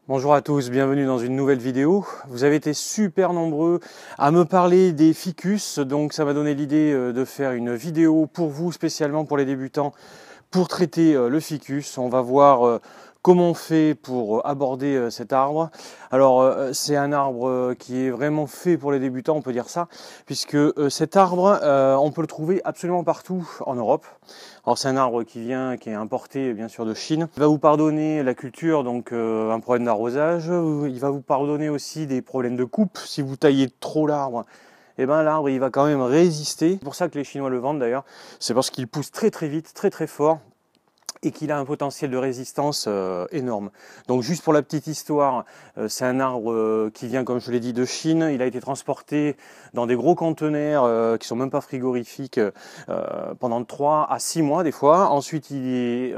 Bonjour à tous, bienvenue dans une nouvelle vidéo. Vous avez été super nombreux à me parler des ficus, donc ça m'a donné l'idée de faire une vidéo pour vous, spécialement pour les débutants, pour traiter le ficus. On va voir comment on fait pour aborder cet arbre. Alors c'est un arbre qui est vraiment fait pour les débutants, on peut dire ça, puisque cet arbre, on peut le trouver absolument partout en Europe. Alors c'est un arbre qui est importé bien sûr de Chine. Il va vous pardonner la culture, donc un problème d'arrosage. Il va vous pardonner aussi des problèmes de coupe. Si vous taillez trop l'arbre, eh ben, l'arbre il va quand même résister. C'est pour ça que les Chinois le vendent d'ailleurs. C'est parce qu'il pousse très très vite, très très fort, et qu'il a un potentiel de résistance énorme. Donc juste pour la petite histoire, c'est un arbre qui vient, comme je l'ai dit, de Chine. Il a été transporté dans des gros conteneurs qui sont même pas frigorifiques pendant 3 à 6 mois des fois. Ensuite, il est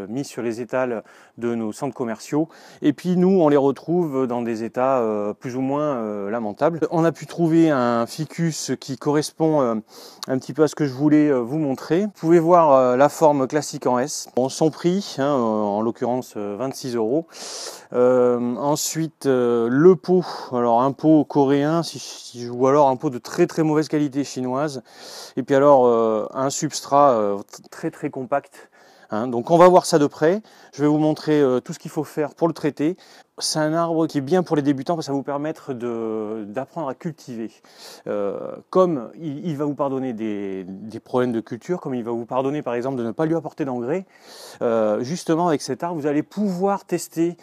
mis sur les étals de nos centres commerciaux. Et puis nous, on les retrouve dans des états plus ou moins lamentables. On a pu trouver un ficus qui correspond un petit peu à ce que je voulais vous montrer. Vous pouvez voir la forme classique en S. Bon, son prix, en l'occurrence 26 euros. Ensuite, le pot, alors un pot coréen, ou alors un pot de très très mauvaise qualité chinoise. Et puis alors un substrat très très compact. Donc on va voir ça de près. Je vais vous montrer tout ce qu'il faut faire pour le traiter. C'est un arbre qui est bien pour les débutants parce que ça va vous permettre d'apprendre à cultiver. Comme il va vous pardonner des problèmes de culture, comme il va vous pardonner par exemple de ne pas lui apporter d'engrais, justement avec cet arbre vous allez pouvoir tester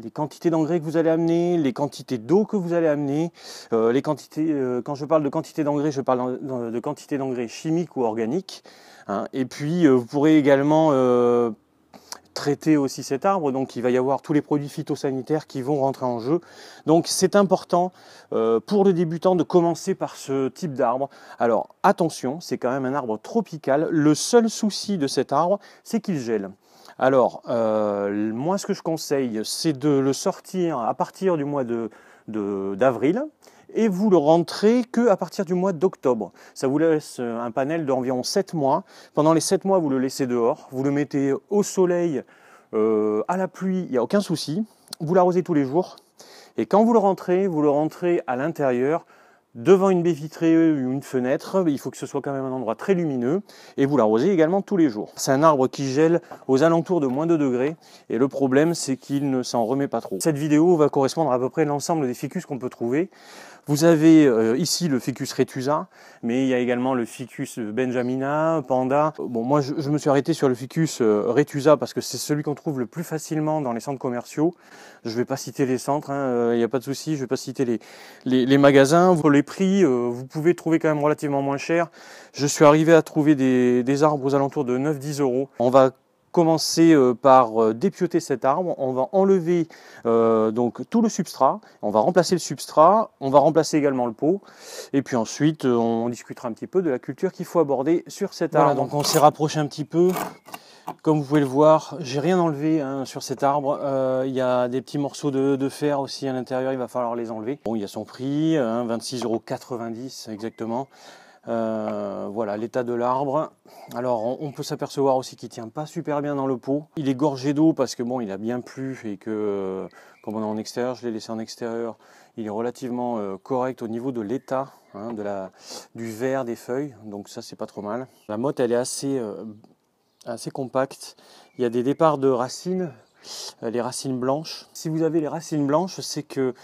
les quantités d'engrais que vous allez amener, les quantités d'eau que vous allez amener, les quantités, quand je parle de quantité d'engrais, je parle de quantité d'engrais chimiques ou organiques. Et puis vous pourrez également traiter aussi cet arbre, donc il va y avoir tous les produits phytosanitaires qui vont rentrer en jeu. Donc c'est important pour le débutant de commencer par ce type d'arbre. Alors attention, c'est quand même un arbre tropical. Le seul souci de cet arbre, c'est qu'il gèle. Alors, moi ce que je conseille, c'est de le sortir à partir du mois d'avril, et vous le rentrez que à partir du mois d'octobre. Ça vous laisse un panel d'environ 7 mois. Pendant les 7 mois, vous le laissez dehors, vous le mettez au soleil, à la pluie, il n'y a aucun souci. Vous l'arrosez tous les jours. Et quand vous le rentrez à l'intérieur, devant une baie vitrée ou une fenêtre. Il faut que ce soit quand même un endroit très lumineux, et vous l'arrosez également tous les jours. C'est un arbre qui gèle aux alentours de moins 2 degrés, et le problème c'est qu'il ne s'en remet pas trop. Cette vidéo va correspondre à peu près l'ensemble des ficus qu'on peut trouver. Vous avez ici le ficus retusa, mais il y a également le ficus benjamina, panda. Bon, moi je me suis arrêté sur le ficus retusa parce que c'est celui qu'on trouve le plus facilement dans les centres commerciaux. Je ne vais pas citer les centres, il n'y a pas de souci, je ne vais pas citer les magasins. Pour les prix, vous pouvez trouver quand même relativement moins cher. Je suis arrivé à trouver des arbres aux alentours de 9-10 euros. On va commencer par dépioter cet arbre. On va enlever donc tout le substrat, on va remplacer le substrat, on va remplacer également le pot, et puis ensuite on discutera un petit peu de la culture qu'il faut aborder sur cet arbre. Voilà, donc on s'est rapproché un petit peu. Comme vous pouvez le voir, j'ai rien enlevé sur cet arbre. Il y a des petits morceaux de fer aussi à l'intérieur, il va falloir les enlever. Bon, il y a son prix, 26,90 € exactement. Voilà l'état de l'arbre. Alors on peut s'apercevoir aussi qu'il tient pas super bien dans le pot. Il est gorgé d'eau parce que bon, il a bien plu, et que comme on est en extérieur, je l'ai laissé en extérieur, il est relativement correct au niveau de l'état du vert des feuilles, donc ça c'est pas trop mal. La motte elle est assez compacte. Il y a des départs de racines, les racines blanches. Si vous avez les racines blanches, c'est que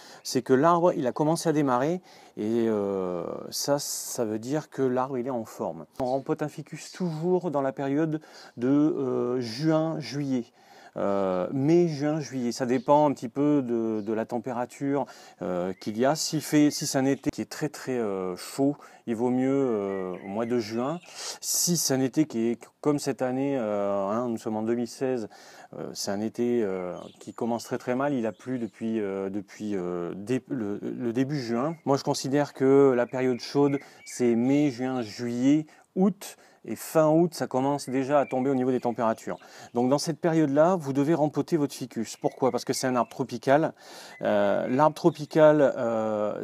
l'arbre il a commencé à démarrer, et ça veut dire que l'arbre il est en forme. On rempote un ficus toujours dans la période de juin-juillet. Mai, juin, juillet, ça dépend un petit peu de la température qu'il y a. Si c'est un été qui est très très chaud, il vaut mieux au mois de juin. Si c'est un été qui est comme cette année, nous sommes en 2016, c'est un été qui commence très très mal. Il a plu depuis le début juin. Moi je considère que la période chaude c'est mai, juin, juillet, août et fin août, ça commence déjà à tomber au niveau des températures. Donc dans cette période-là, vous devez rempoter votre ficus. Pourquoi? Parce que c'est un arbre tropical. L'arbre tropical,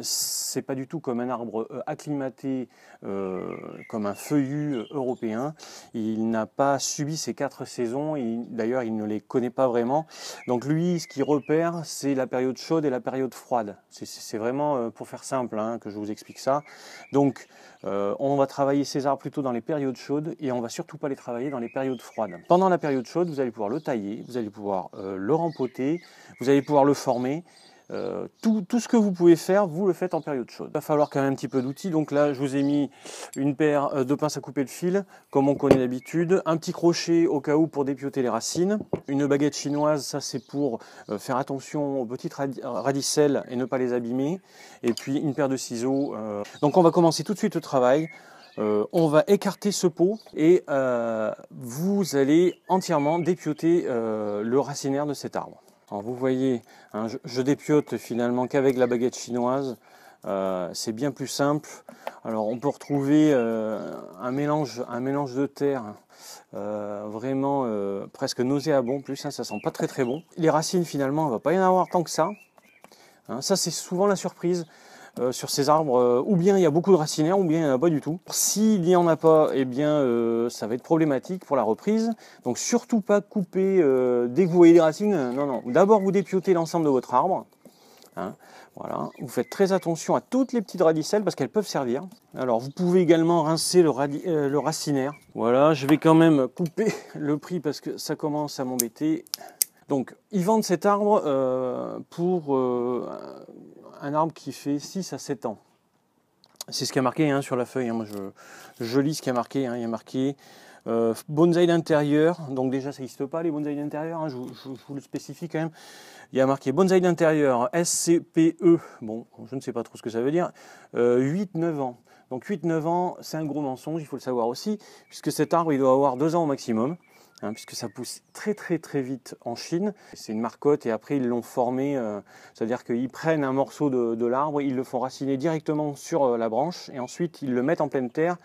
c'est pas du tout comme un arbre acclimaté, comme un feuillu européen. Il n'a pas subi ces 4 saisons, d'ailleurs il ne les connaît pas vraiment. Donc lui, ce qu'il repère, c'est la période chaude et la période froide. C'est vraiment, pour faire simple, hein, que je vous explique ça. Donc on va travailler ces arbres plutôt dans les périodes chaudes et on va surtout pas les travailler dans les périodes froides. Pendant la période chaude, vous allez pouvoir le tailler, vous allez pouvoir le rempoter, vous allez pouvoir le former. Tout ce que vous pouvez faire, vous le faites en période chaude. Il va falloir quand même un petit peu d'outils. Donc là, je vous ai mis une paire de pinces à couper le fil, comme on connaît d'habitude. Un petit crochet au cas où pour dépioter les racines. Une baguette chinoise, ça c'est pour faire attention aux petites radicelles et ne pas les abîmer. Et puis une paire de ciseaux. Donc on va commencer tout de suite le travail. On va écarter ce pot et vous allez entièrement dépioter le racinaire de cet arbre. Alors vous voyez, hein, je dépiote finalement qu'avec la baguette chinoise, c'est bien plus simple. Alors on peut retrouver un mélange de terre vraiment presque nauséabond, plus hein, ça sent pas très bon. Les racines finalement, il ne va pas y en avoir tant que ça. Hein, ça c'est souvent la surprise. Sur ces arbres, ou bien il y a beaucoup de racinaires, ou bien il n'y en a pas du tout. S'il n'y en a pas, eh bien ça va être problématique pour la reprise. Donc surtout pas couper dès que vous voyez des racines. Non. D'abord vous dépiotez l'ensemble de votre arbre. Hein, voilà. Vous faites très attention à toutes les petites radicelles parce qu'elles peuvent servir. Alors vous pouvez également rincer le racinaire. Voilà, je vais quand même couper le prix parce que ça commence à m'embêter. Donc ils vendent cet arbre pour un arbre qui fait 6 à 7 ans. C'est ce qui a marqué hein, sur la feuille. Hein. Moi, je lis ce qui a marqué. Hein. Il y a marqué bonsaï d'intérieur. Donc déjà, ça n'existe pas les bonsaïs d'intérieur. Hein. Je vous le spécifie quand même. Il y a marqué bonsaï d'intérieur SCPE. Bon, je ne sais pas trop ce que ça veut dire. 8-9 ans. Donc 8-9 ans, c'est un gros mensonge, il faut le savoir aussi, puisque cet arbre, il doit avoir 2 ans au maximum. Hein, puisque ça pousse très vite en Chine. C'est une marcotte et après ils l'ont formé, c'est-à-dire qu'ils prennent un morceau de l'arbre, ils le font raciner directement sur la branche et ensuite ils le mettent en pleine terre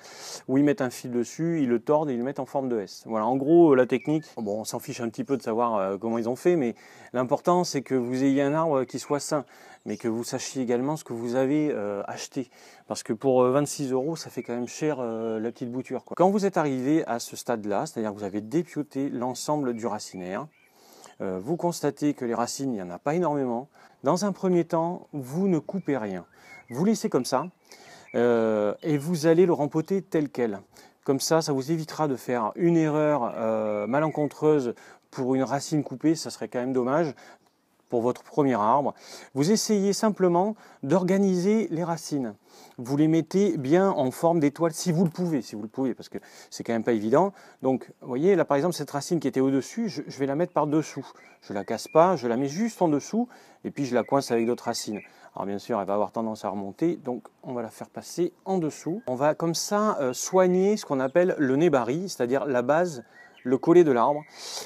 où ils mettent un fil dessus, ils le tordent et ils le mettent en forme de S. Voilà, en gros la technique, bon on s'en fiche un petit peu de savoir comment ils ont fait, mais l'important c'est que vous ayez un arbre qui soit sain, mais que vous sachiez également ce que vous avez acheté. Parce que pour 26 €, ça fait quand même cher la petite bouture, quoi. Quand vous êtes arrivé à ce stade-là, c'est-à-dire que vous avez dépioté l'ensemble du racinaire, vous constatez que les racines, il n'y en a pas énormément. Dans un premier temps, vous ne coupez rien. Vous laissez comme ça et vous allez le rempoter tel quel. Comme ça vous évitera de faire une erreur malencontreuse pour une racine coupée, ça serait quand même dommage. Pour votre premier arbre, vous essayez simplement d'organiser les racines. Vous les mettez bien en forme d'étoile si vous le pouvez, parce que c'est quand même pas évident. Donc, vous voyez, là par exemple, cette racine qui était au-dessus, je vais la mettre par-dessous. Je la casse pas, je la mets juste en dessous, et puis je la coince avec d'autres racines. Alors bien sûr, elle va avoir tendance à remonter, donc on va la faire passer en dessous. On va comme ça soigner ce qu'on appelle le nébari, c'est-à-dire la base, le collet de l'arbre,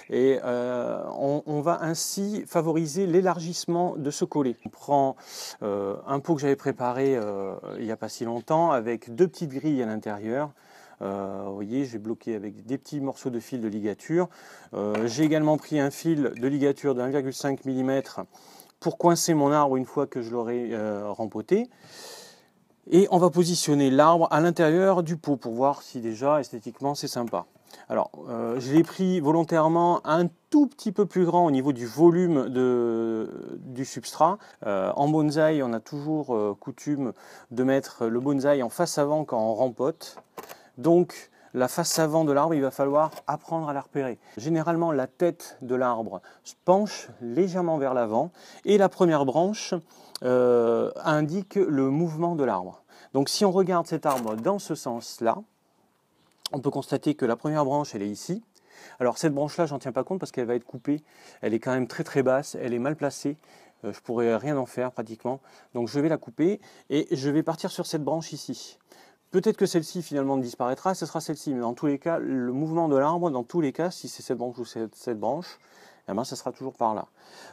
et on va ainsi favoriser l'élargissement de ce collet. On prend un pot que j'avais préparé il n'y a pas si longtemps avec 2 petites grilles à l'intérieur. Vous voyez, j'ai bloqué avec des petits morceaux de fil de ligature. J'ai également pris un fil de ligature de 1,5 mm pour coincer mon arbre une fois que je l'aurai rempoté. Et on va positionner l'arbre à l'intérieur du pot pour voir si déjà esthétiquement c'est sympa. Alors, je l'ai pris volontairement un tout petit peu plus grand au niveau du volume du substrat. En bonsaï, on a toujours coutume de mettre le bonsaï en face avant quand on rempote. Donc, la face avant de l'arbre, il va falloir apprendre à la repérer. Généralement, la tête de l'arbre se penche légèrement vers l'avant et la première branche indique le mouvement de l'arbre. Donc, si on regarde cet arbre dans ce sens-là, on peut constater que la première branche, elle est ici. Alors cette branche-là, j'en tiens pas compte parce qu'elle va être coupée. Elle est quand même très basse, elle est mal placée. Je pourrais rien en faire pratiquement. Donc je vais la couper et je vais partir sur cette branche ici. Peut-être que celle-ci finalement disparaîtra, ce sera celle-ci. Mais dans tous les cas, le mouvement de l'arbre, dans tous les cas, si c'est cette branche ou cette branche, eh ben, ça sera toujours par là.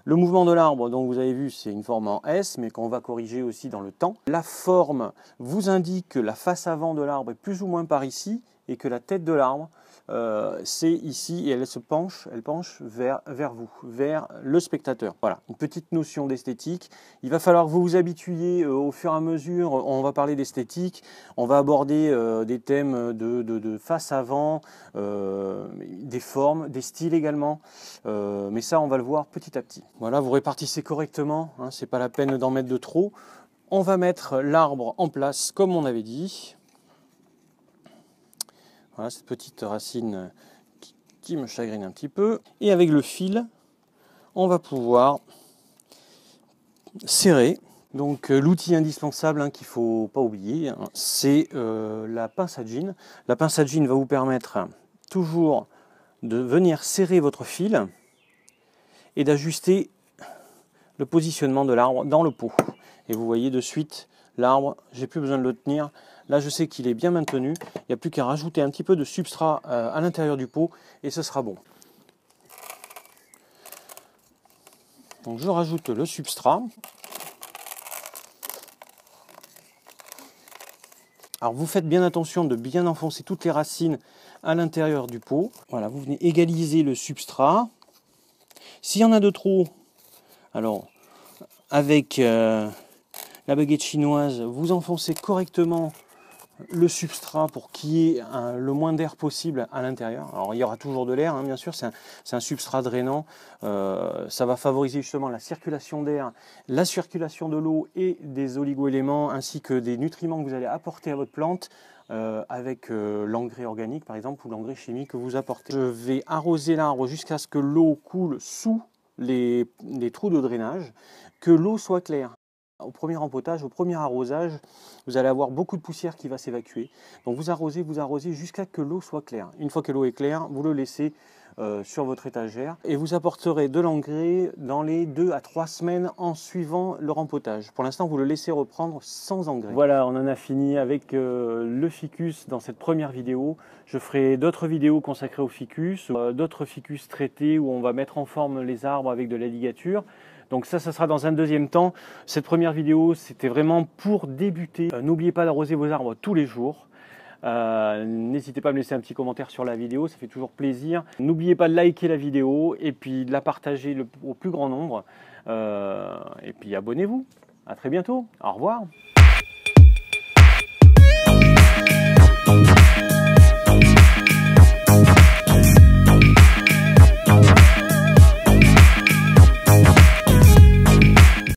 Le mouvement de l'arbre, donc vous avez vu, c'est une forme en S, mais qu'on va corriger aussi dans le temps. La forme vous indique que la face avant de l'arbre est plus ou moins par ici, et que la tête de l'arbre, c'est ici et elle penche vers vous, vers le spectateur. Voilà, une petite notion d'esthétique. Il va falloir que vous vous habituiez au fur et à mesure. On va parler d'esthétique, on va aborder des thèmes de face avant, des formes, des styles également. Mais ça, on va le voir petit à petit. Voilà, vous répartissez correctement, hein, c'est pas la peine d'en mettre de trop. On va mettre l'arbre en place comme on avait dit. Voilà cette petite racine qui me chagrine un petit peu. Et avec le fil, on va pouvoir serrer. Donc l'outil indispensable hein, qu'il ne faut pas oublier, hein, c'est la pince à jean. La pince à jean va vous permettre toujours de venir serrer votre fil et d'ajuster le positionnement de l'arbre dans le pot. Et vous voyez de suite l'arbre, j'ai plus besoin de le tenir. Là, je sais qu'il est bien maintenu. Il n'y a plus qu'à rajouter un petit peu de substrat à l'intérieur du pot et ce sera bon. Donc, je rajoute le substrat. Alors, vous faites bien attention de bien enfoncer toutes les racines à l'intérieur du pot. Voilà, vous venez égaliser le substrat. S'il y en a de trop, alors avec la baguette chinoise, vous enfoncez correctement le substrat pour qu'il y ait le moins d'air possible à l'intérieur. Alors il y aura toujours de l'air, hein, bien sûr, c'est un substrat drainant. Ça va favoriser justement la circulation d'air, la circulation de l'eau et des oligo-éléments ainsi que des nutriments que vous allez apporter à votre plante avec l'engrais organique par exemple ou l'engrais chimique que vous apportez. Je vais arroser l'arbre jusqu'à ce que l'eau coule sous les trous de drainage, que l'eau soit claire. Au premier rempotage, au premier arrosage, vous allez avoir beaucoup de poussière qui va s'évacuer. Donc vous arrosez jusqu'à ce que l'eau soit claire. Une fois que l'eau est claire, vous le laissez sur votre étagère et vous apporterez de l'engrais dans les 2 à 3 semaines en suivant le rempotage. Pour l'instant, vous le laissez reprendre sans engrais. Voilà, on en a fini avec le ficus dans cette première vidéo. Je ferai d'autres vidéos consacrées au ficus, d'autres ficus traités où on va mettre en forme les arbres avec de la ligature. Donc ça sera dans un deuxième temps. Cette première vidéo, c'était vraiment pour débuter. N'oubliez pas d'arroser vos arbres tous les jours. N'hésitez pas à me laisser un petit commentaire sur la vidéo, ça fait toujours plaisir. N'oubliez pas de liker la vidéo et puis de la partager au plus grand nombre. Et puis abonnez-vous. À très bientôt. Au revoir.